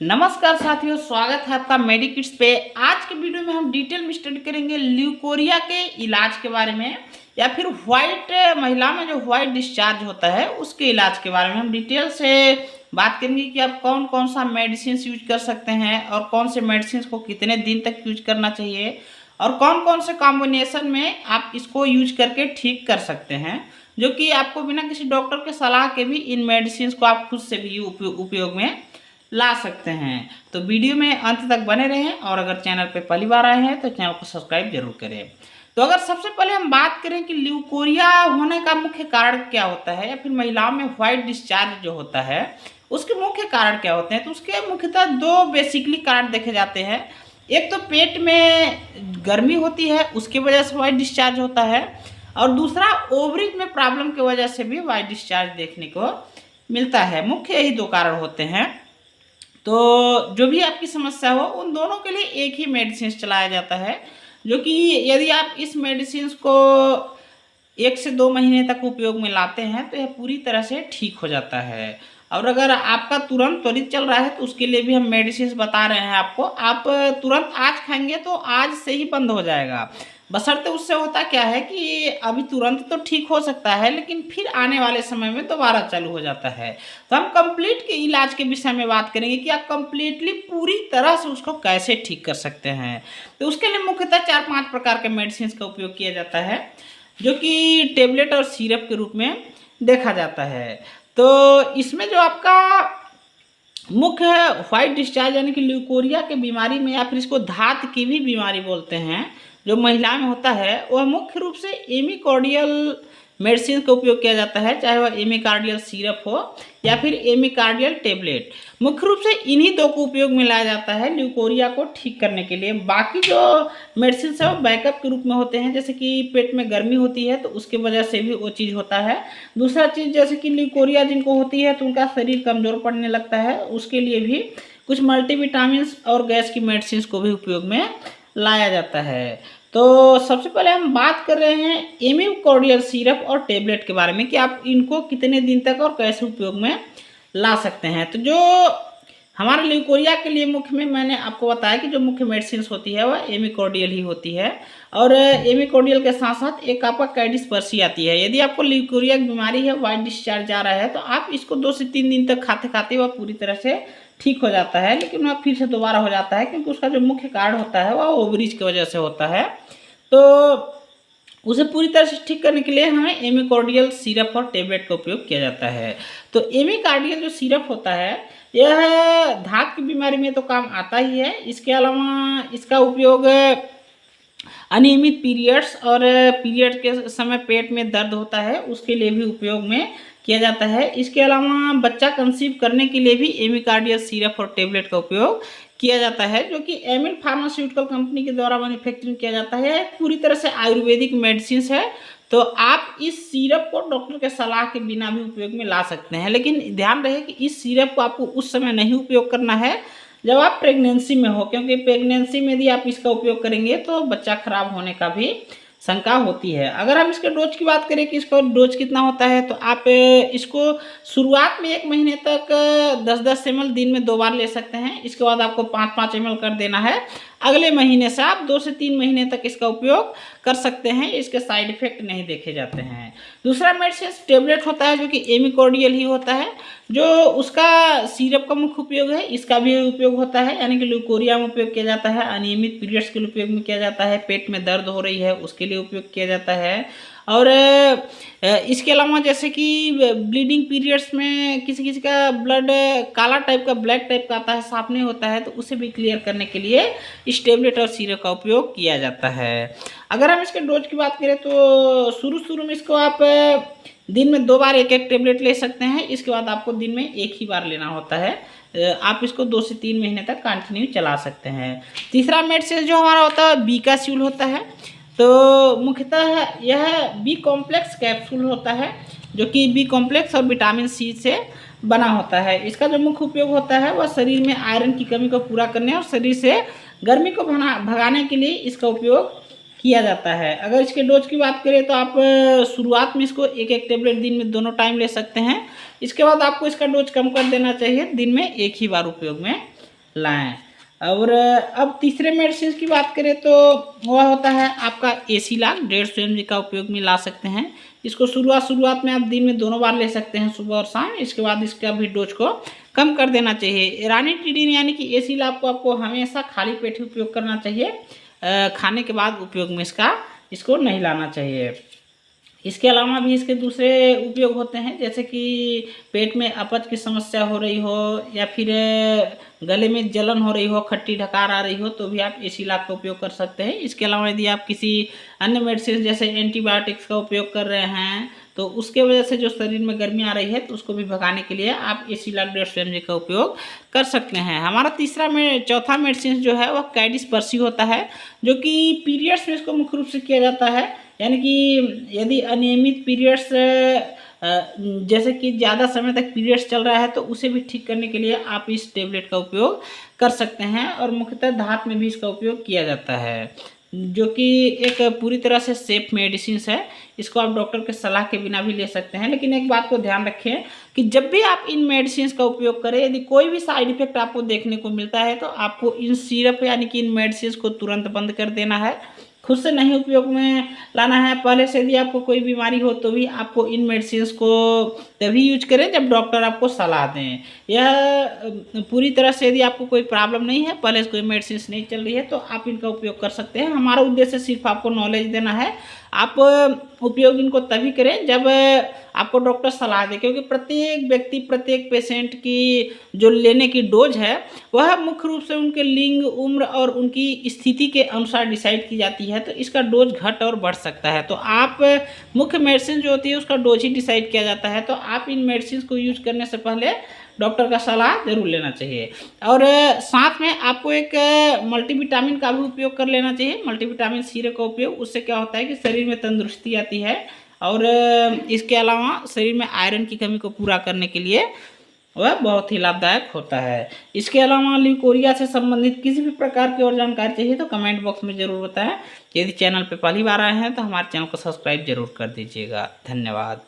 नमस्कार साथियों, स्वागत है आपका मेडिकिट्स पे। आज के वीडियो में हम डिटेल में स्टडी करेंगे ल्यूकोरिया के इलाज के बारे में, या फिर व्हाइट महिला में जो व्हाइट डिस्चार्ज होता है उसके इलाज के बारे में हम डिटेल से बात करेंगे कि आप कौन कौन सा मेडिसिन यूज कर सकते हैं और कौन से मेडिसिन को कितने दिन तक यूज करना चाहिए और कौन कौन से कॉम्बिनेशन में आप इसको यूज करके ठीक कर सकते हैं, जो कि आपको बिना किसी डॉक्टर के सलाह के भी इन मेडिसिन को आप खुद से भी उपयोग में ला सकते हैं। तो वीडियो में अंत तक बने रहें और अगर चैनल पे पहली बार आए हैं तो चैनल को सब्सक्राइब जरूर करें। तो अगर सबसे पहले हम बात करें कि ल्यूकोरिया होने का मुख्य कारण क्या होता है, या फिर महिलाओं में व्हाइट डिस्चार्ज जो होता है उसके मुख्य कारण क्या होते हैं, तो उसके मुख्यतः दो बेसिकली कारण देखे जाते हैं। एक तो पेट में गर्मी होती है, उसकी वजह से व्हाइट डिस्चार्ज होता है, और दूसरा ओवरीज में प्रॉब्लम की वजह से भी व्हाइट डिस्चार्ज देखने को मिलता है। मुख्य यही दो कारण होते हैं। तो जो भी आपकी समस्या हो उन दोनों के लिए एक ही मेडिसिन चलाया जाता है, जो कि यदि आप इस मेडिसिन को 1 से 2 महीने तक उपयोग में लाते हैं तो यह पूरी तरह से ठीक हो जाता है। और अगर आपका तुरंत त्वरित चल रहा है तो उसके लिए भी हम मेडिसिन बता रहे हैं आपको। आप तुरंत आज खाएंगे तो आज से ही बंद हो जाएगा, बशर्ते उससे होता क्या है कि अभी तुरंत तो ठीक हो सकता है लेकिन फिर आने वाले समय में दोबारा चालू हो जाता है। तो हम कंप्लीट के इलाज के विषय में बात करेंगे कि आप कंप्लीटली पूरी तरह से उसको कैसे ठीक कर सकते हैं। तो उसके लिए मुख्यतः 4-5 प्रकार के मेडिसिन का उपयोग किया जाता है, जो कि टेबलेट और सिरप के रूप में देखा जाता है। तो इसमें जो आपका मुख्य व्हाइट डिस्चार्ज यानी कि ल्यूकोरिया के बीमारी में, या फिर इसको धात की भी बीमारी बोलते हैं, जो महिला में होता है, वह मुख्य रूप से एमिकॉर्डियल मेडिसिन का उपयोग किया जाता है, चाहे वह एमिकॉर्डियल सिरप हो या फिर एमिकॉर्डियल टेबलेट। मुख्य रूप से इन्हीं दो को उपयोग में लाया जाता है ल्यूकोरिया को ठीक करने के लिए। बाकी जो मेडिसिन है वो बैकअप के रूप में होते हैं, जैसे कि पेट में गर्मी होती है तो उसकी वजह से भी वो चीज़ होता है। दूसरा चीज़, जैसे कि ल्यूकोरिया जिनको होती है तो उनका शरीर कमज़ोर पड़ने लगता है, उसके लिए भी कुछ मल्टीविटामिन और गैस की मेडिसिन को भी उपयोग में लाया जाता है। तो सबसे पहले हम बात कर रहे हैं एमिकॉर्डियल सिरप और टेबलेट के बारे में कि आप इनको कितने दिन तक और कैसे उपयोग में ला सकते हैं। तो जो हमारे ल्यूकोरिया के लिए मुख्य में मैंने आपको बताया कि जो मुख्य मेडिसिन होती है वह एमिकॉर्डियल ही होती है, और एमिकॉर्डियल के साथ साथ एक आपका कैडिस पर्सी आती है। यदि आपको ल्यूकोरिया की बीमारी है, व्हाइट डिस्चार्ज आ रहा है, तो आप इसको 2 से 3 दिन तक खाते खाते वह पूरी तरह से ठीक हो जाता है, लेकिन वह फिर से दोबारा हो जाता है, क्योंकि उसका जो मुख्य कारण होता है वह ओवरीज की वजह से होता है। तो उसे पूरी तरह से ठीक करने के लिए हमें एमिकॉर्डियल सिरप और टेबलेट का उपयोग किया जाता है। तो एमिकॉर्डियल जो सिरप होता है यह धात की बीमारी में तो काम आता ही है, इसके अलावा इसका उपयोग अनियमित पीरियड्स और पीरियड के समय पेट में दर्द होता है उसके लिए भी उपयोग में किया जाता है। इसके अलावा बच्चा कंसीव करने के लिए भी एमिकॉर्डियल सिरप और टेबलेट का उपयोग किया जाता है, जो कि एमिल फार्मास्यूटिकल कंपनी के द्वारा मैन्युफैक्चरिंग किया जाता है। पूरी तरह से आयुर्वेदिक मेडिसिन है, तो आप इस सिरप को डॉक्टर के सलाह के बिना भी उपयोग में ला सकते हैं। लेकिन ध्यान रहे कि इस सिरप को आपको उस समय नहीं उपयोग करना है जब आप प्रेगनेंसी में हो, क्योंकि प्रेगनेंसी में यदि आप इसका उपयोग करेंगे तो बच्चा खराब होने का भी शंका होती है। अगर हम इसके डोज की बात करें कि इसका डोज कितना होता है, तो आप इसको शुरुआत में 1 महीने तक 10-10 ml दिन में 2 बार ले सकते हैं। इसके बाद आपको 5-5 ml कर देना है। अगले महीने से आप 2 से 3 महीने तक इसका उपयोग कर सकते हैं, इसके साइड इफेक्ट नहीं देखे जाते हैं। दूसरा मेडिसिन टेबलेट होता है, जो कि एमिकॉर्डियल ही होता है, जो उसका सिरप का मुख्य उपयोग है, इसका भी उपयोग होता है, यानी कि ल्यूकोरिया में उपयोग किया जाता है, अनियमित पीरियड्स के लिए उपयोग में किया जाता है, पेट में दर्द हो रही है उसके लिए उपयोग किया जाता है, और इसके अलावा जैसे कि ब्लीडिंग पीरियड्स में किसी किसी का ब्लड काला टाइप का, ब्लैक टाइप का आता है, साफ नहीं होता है, तो उसे भी क्लियर करने के लिए इस टेबलेट और सिरप का उपयोग किया जाता है। अगर हम इसके डोज की बात करें तो शुरू में इसको आप दिन में 2 बार 1-1 टेबलेट ले सकते हैं। इसके बाद आपको दिन में 1 ही बार लेना होता है। आप इसको 2 से 3 महीने तक कंटिन्यू चला सकते हैं। तीसरा मेडिसिन जो हमारा होता है बीकास्यूल होता है। तो मुख्यतः यह बी कॉम्प्लेक्स कैप्सूल होता है, जो कि बी कॉम्प्लेक्स और विटामिन सी से बना होता है। इसका जो मुख्य उपयोग होता है वह शरीर में आयरन की कमी को पूरा करने और शरीर से गर्मी को भगाने के लिए इसका उपयोग किया जाता है। अगर इसके डोज की बात करें तो आप शुरुआत में इसको 1-1 टेबलेट दिन में दोनों टाइम ले सकते हैं। इसके बाद आपको इसका डोज कम कर देना चाहिए, दिन में 1 ही बार उपयोग में लाएं। और अब तीसरे मेडिसिन की बात करें तो वह होता है आपका एसिलॉक 150 mg का उपयोग में ला सकते हैं। इसको शुरुआत में आप दिन में दोनों बार ले सकते हैं, सुबह और शाम। इसके बाद इसका भी डोज को कम कर देना चाहिए। रानिटिडिन यानी कि एसिलॉक को आपको हमेशा खाली पेट ही उपयोग करना चाहिए, खाने के बाद उपयोग में इसको नहीं लाना चाहिए। इसके अलावा भी इसके दूसरे उपयोग होते हैं, जैसे कि पेट में अपच की समस्या हो रही हो या फिर गले में जलन हो रही हो, खट्टी ढकार आ रही हो, तो भी आप एसिलॉक का उपयोग कर सकते हैं। इसके अलावा यदि आप किसी अन्य मेडिसिन जैसे एंटीबायोटिक्स का उपयोग कर रहे हैं तो उसके वजह से जो शरीर में गर्मी आ रही है तो उसको भी भगाने के लिए आप एसिलॉक 150 mg का उपयोग कर सकते हैं। हमारा चौथा मेडिसिन जो है वह कैडिस पर्सी होता है, जो कि पीरियड्स में इसको मुख्य रूप से किया जाता है। यानी कि यदि अनियमित पीरियड्स जैसे कि ज़्यादा समय तक पीरियड्स चल रहा है तो उसे भी ठीक करने के लिए आप इस टेबलेट का उपयोग कर सकते हैं। और मुख्यतः धात में भी इसका उपयोग किया जाता है, जो कि एक पूरी तरह से सेफ मेडिसिन है। इसको आप डॉक्टर के सलाह के बिना भी ले सकते हैं। लेकिन एक बात को ध्यान रखें कि जब भी आप इन मेडिसिन का उपयोग करें, यदि कोई भी साइड इफेक्ट आपको देखने को मिलता है तो आपको इन सिरप यानी कि इन मेडिसिन को तुरंत बंद कर देना है, खुद से नहीं उपयोग में लाना है। पहले से यदि आपको कोई बीमारी हो तो भी आपको इन मेडिसिन को तभी यूज करें जब डॉक्टर आपको सलाह दें। यह पूरी तरह से यदि आपको कोई प्रॉब्लम नहीं है, पहले से कोई मेडिसिन नहीं चल रही है, तो आप इनका उपयोग कर सकते हैं। हमारा उद्देश्य सिर्फ आपको नॉलेज देना है। आप उपयोग इनको तभी करें जब आपको डॉक्टर सलाह दे, क्योंकि प्रत्येक व्यक्ति, प्रत्येक पेशेंट की जो लेने की डोज है वह मुख्य रूप से उनके लिंग, उम्र और उनकी स्थिति के अनुसार डिसाइड की जाती है। तो इसका डोज घट और बढ़ सकता है। तो आप मुख्य मेडिसिन जो होती है उसका डोज ही डिसाइड किया जाता है। तो आप इन मेडिसिन को यूज करने से पहले डॉक्टर का सलाह जरूर लेना चाहिए। और साथ में आपको एक मल्टीविटामिन का भी उपयोग कर लेना चाहिए। मल्टीविटामिन सीरप का उपयोग, उससे क्या होता है कि शरीर में तंदुरुस्ती आती है और इसके अलावा शरीर में आयरन की कमी को पूरा करने के लिए वह बहुत ही लाभदायक होता है। इसके अलावा ल्यूकोरिया से संबंधित किसी भी प्रकार की और जानकारी चाहिए तो कमेंट बॉक्स में ज़रूर बताएं। यदि चैनल पर पहली बार आए हैं तो हमारे चैनल को सब्सक्राइब जरूर कर दीजिएगा। धन्यवाद।